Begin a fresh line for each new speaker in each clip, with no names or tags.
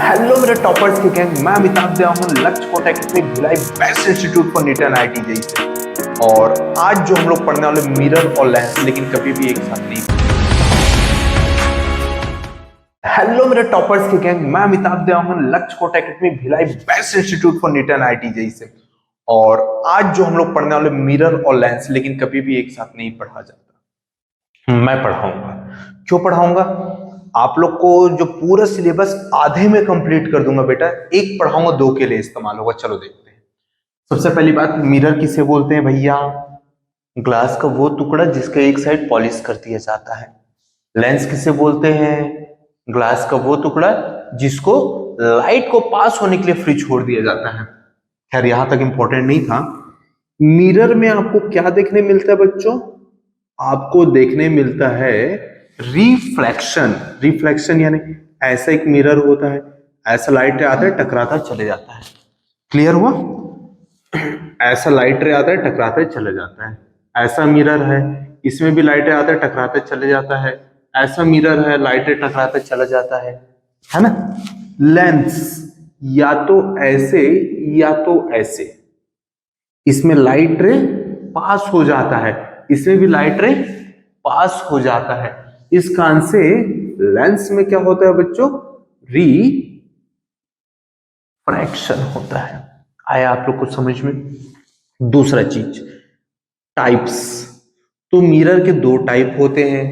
Hello मेरे toppers की gang, मैं अमिताभ दे हूँ Lakshya Kota academy Bhilai best institute for NEET and IIT JEE से। और आज जो हम लोग पढ़ने वाले मिरर और लेंस, लेकिन कभी भी एक साथ नहीं। हेलो मेरे टॉपर्स की गैंग, मैं अमिताभ दे हूँ Lakshya Kota academy Bhilai best institute for NEET and IIT JEE से। और आज जो हम लोग पढ़ने वाले मिरर और लेंस, लेकिन कभी भी एक साथ नहीं पढ़ा जाता। मैं पढ़ाऊंगा। क्यों पढ़ाऊंगा? आप लोग को जो पूरा सिलेबस आधे में कंप्लीट कर दूंगा बेटा, एक पढ़ाऊंगा, दो के लिए इस्तेमाल होगा। चलो देखते हैं। सबसे पहली बात, मिरर किसे बोलते हैं भैया? ग्लास का वो टुकड़ा जिसका एक साइड पॉलिश कर दिया जाता है। लेंस किसे बोलते हैं? ग्लास का वो टुकड़ा जिसको लाइट को पास होने के लिए फ्री छोड़ दिया जाता है। खैर यहां तक इंपॉर्टेंट नहीं था। मिरर में आपको क्या देखने मिलता है बच्चों? आपको देखने मिलता है रिफ्लेक्शन। रिफ्लेक्शन यानी ऐसा एक मिरर होता है, ऐसा लाइट आता है, टकराता चले जाता है। क्लियर हुआ? ऐसा लाइट रे आता है, टकराता है, चले जाता है। ऐसा मिरर है, इसमें भी लाइट रे आता है, टकराता है, चले जाता है। ऐसा मिरर है, लाइट रे टकराता है, चला जाता है ना? लेंस या तो ऐसे या तो ऐसे, इसमें लाइट रे पास हो जाता है, इसमें भी लाइट रे पास हो जाता है। इस कारण से लेंस में क्या होता है बच्चों? रिफ्रैक्शन होता है। आया आप लोग को समझ में? दूसरा चीज, टाइप्स। तो मिरर के दो टाइप होते हैं।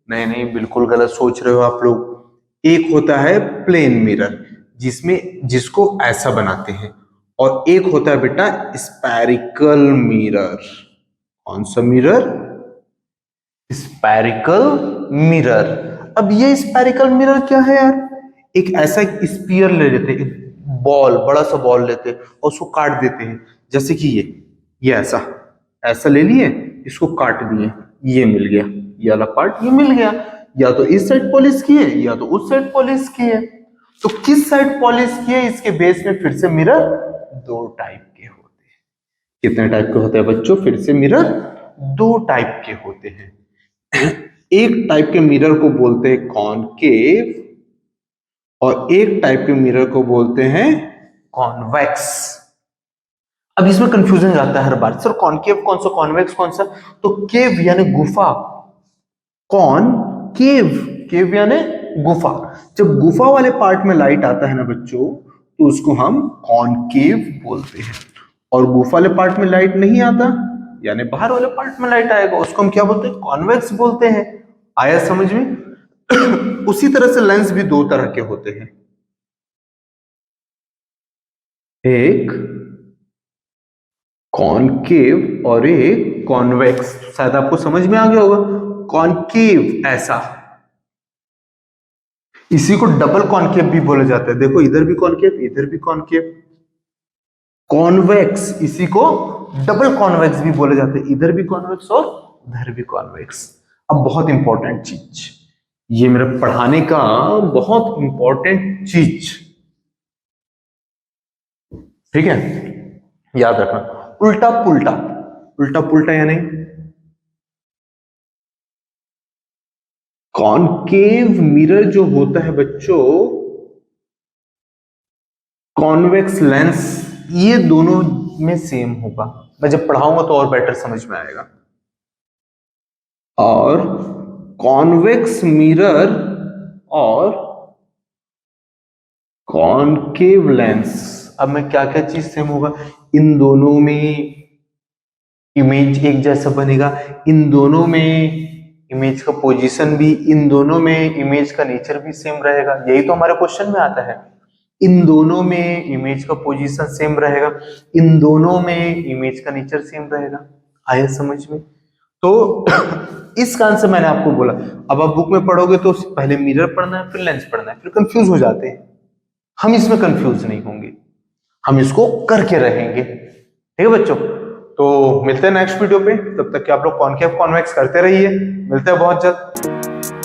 नहीं नहीं, बिल्कुल गलत सोच रहे हो आप लोग। एक होता है प्लेन मिरर, जिसको ऐसा बनाते हैं, और एक होता है बेटा स्फेरिकल मिरर। कौन सा मिरर? Spherical mirror. अब ये स्फेरिकल मिरर क्या है यार? एक ऐसा स्पीयर ले लेते हैं, बॉल, बड़ा सा बॉल लेते हैं और उसको काट देते हैं। जैसे कि ये ऐसा ऐसा ले लिए, इसको काट दिए, ये मिल गया, ये वाला पार्ट ये मिल गया। या तो इस साइड पॉलिश किए या तो उस साइड पॉलिश किए। तो किस साइड पॉलिश किए, इसके बेस में फिर से मिरर दो टाइप के होते हैं। कितने टाइप के होते हैं बच्चों? फिर से मिरर दो टाइप के होते हैं। एक टाइप के मिरर को बोलते हैं कॉनकेव, और एक टाइप के मिरर को बोलते हैं कॉन्वेक्स। अब इसमें कंफ्यूजन जाता है हर बार, सर कॉनकेव कौन सा, कॉन्वेक्स कौन सा? तो केव यानी गुफा, कौन केव, केव यानी गुफा। जब गुफा वाले पार्ट में लाइट आता है ना बच्चों, तो उसको हम कॉनकेव बोलते हैं। और गुफा वाले पार्ट में लाइट नहीं आता, यानी बाहर वाले पार्ट में लाइट आएगा, उसको हम क्या बोलते हैं? कॉन्वेक्स बोलते हैं। आया समझ में? उसी तरह से लेंस भी दो तरह के होते हैं, एक कॉनकेव और एक कॉन्वेक्स। शायद आपको समझ में आ गया होगा। कॉनकेव ऐसा, इसी को डबल कॉनकेव भी बोला जाता है। देखो इधर भी कॉनकेव, इधर भी कॉनकेव। कॉन्वेक्स, इसी को डबल कॉन्वेक्स भी बोले जाते हैं, इधर भी कॉन्वेक्स और उधर भी कॉन्वेक्स। अब बहुत इंपॉर्टेंट चीज, ये मेरा पढ़ाने का बहुत इंपॉर्टेंट चीज, ठीक है, याद रखना। उल्टा पुल्टा। उल्टा पुल्टा यानी कॉनकेव मिरर जो होता है बच्चों, कॉन्वेक्स लेंस, ये दोनों में सेम होगा। मैं जब पढ़ाऊंगा तो और बेटर समझ में आएगा। और कॉन्वेक्स मिरर और कॉनकेव लेंस, अब मैं क्या क्या चीज सेम होगा? इन दोनों में इमेज एक जैसा बनेगा, इन दोनों में इमेज का पोजीशन भी, इन दोनों में इमेज का नेचर भी सेम रहेगा। यही तो हमारे क्वेश्चन में आता है। इन दोनों में इमेज का पोजीशन सेम रहेगा, इन दोनों में इमेज का नेचर सेम रहेगा। आया समझ में? तो इस कारण से मैंने आपको बोला, अब आप बुक में पढ़ोगे तो पहले मिरर पढ़ना है, फिर लेंस पढ़ना है, फिर कंफ्यूज हो जाते हैं। हम इसमें कंफ्यूज नहीं होंगे, हम इसको करके रहेंगे। ठीक है बच्चों? तो मिलते हैं नेक्स्ट वीडियो पे। तब तक कि आप लोग कॉनकेव कॉन्वेक्स करते रहिए। मिलते हैं बहुत जल्द।